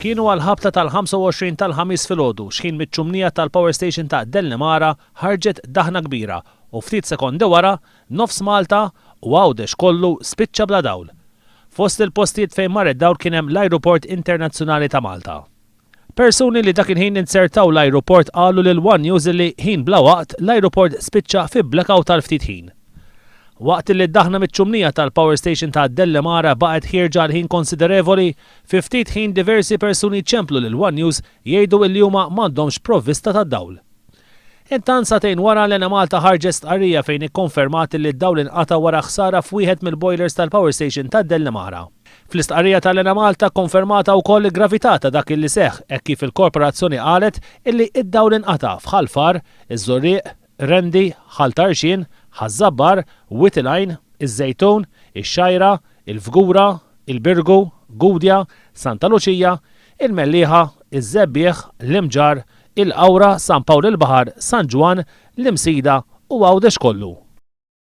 Kienu għal-ħabta tal-25 tal-ħamis filgħodu xħin miċ-ċumnija tal-Power Station ta' Dellemara ħarġet daħna kbira u ftit sekondi wara nofs Malta u Għawdex kollu spiċċa bla dawl. Fost il-postijiet fejn mar id-dawl kien hemm l-Ajruport Internazzjonali ta' Malta. Persuni li dakin ħin insertaw l-ajruport qalu lil One News li ħin bla waqt l-ajruport spiċċa fi blackout tal-ftit ħin. Waqt li d-daħna miċ-ċumnija tal-Power Station ta' Dellemara baqgħet ħirġa ħin konsiderevoli, fi ftit ħin diversi persuni ċemplu lil One News jgħidu li huma m'għandhomx provvista tad-dawl. Intant satejn wara l Malta ħarġet stqarrija fejn ikkonfermat li d-dawl inqata' wara ħsara f'wieħed mill-boilers tal-Power Station ta' Dellemara. Fl-istqarrija tal Malta konfermata wkoll il-gravità ta' dak li seħħ hekk kif il-korporazzjoni qalet illi id-dawl inqata' f'Ħalfar, iż-Żurrieq, Rendi, Ħaltarxien, Ħażabbar, Witilajn, iż-Żejtun, ix-Xajra, il-Fgura, il-Birgu, Gudja, Santa Luċija, il-Mellieħa, iż-Żebbieħ, l-Imġar, il-Qawra, San Pawl il-Baħar, San Ġwan, l-Imsida u Għawdex kollu.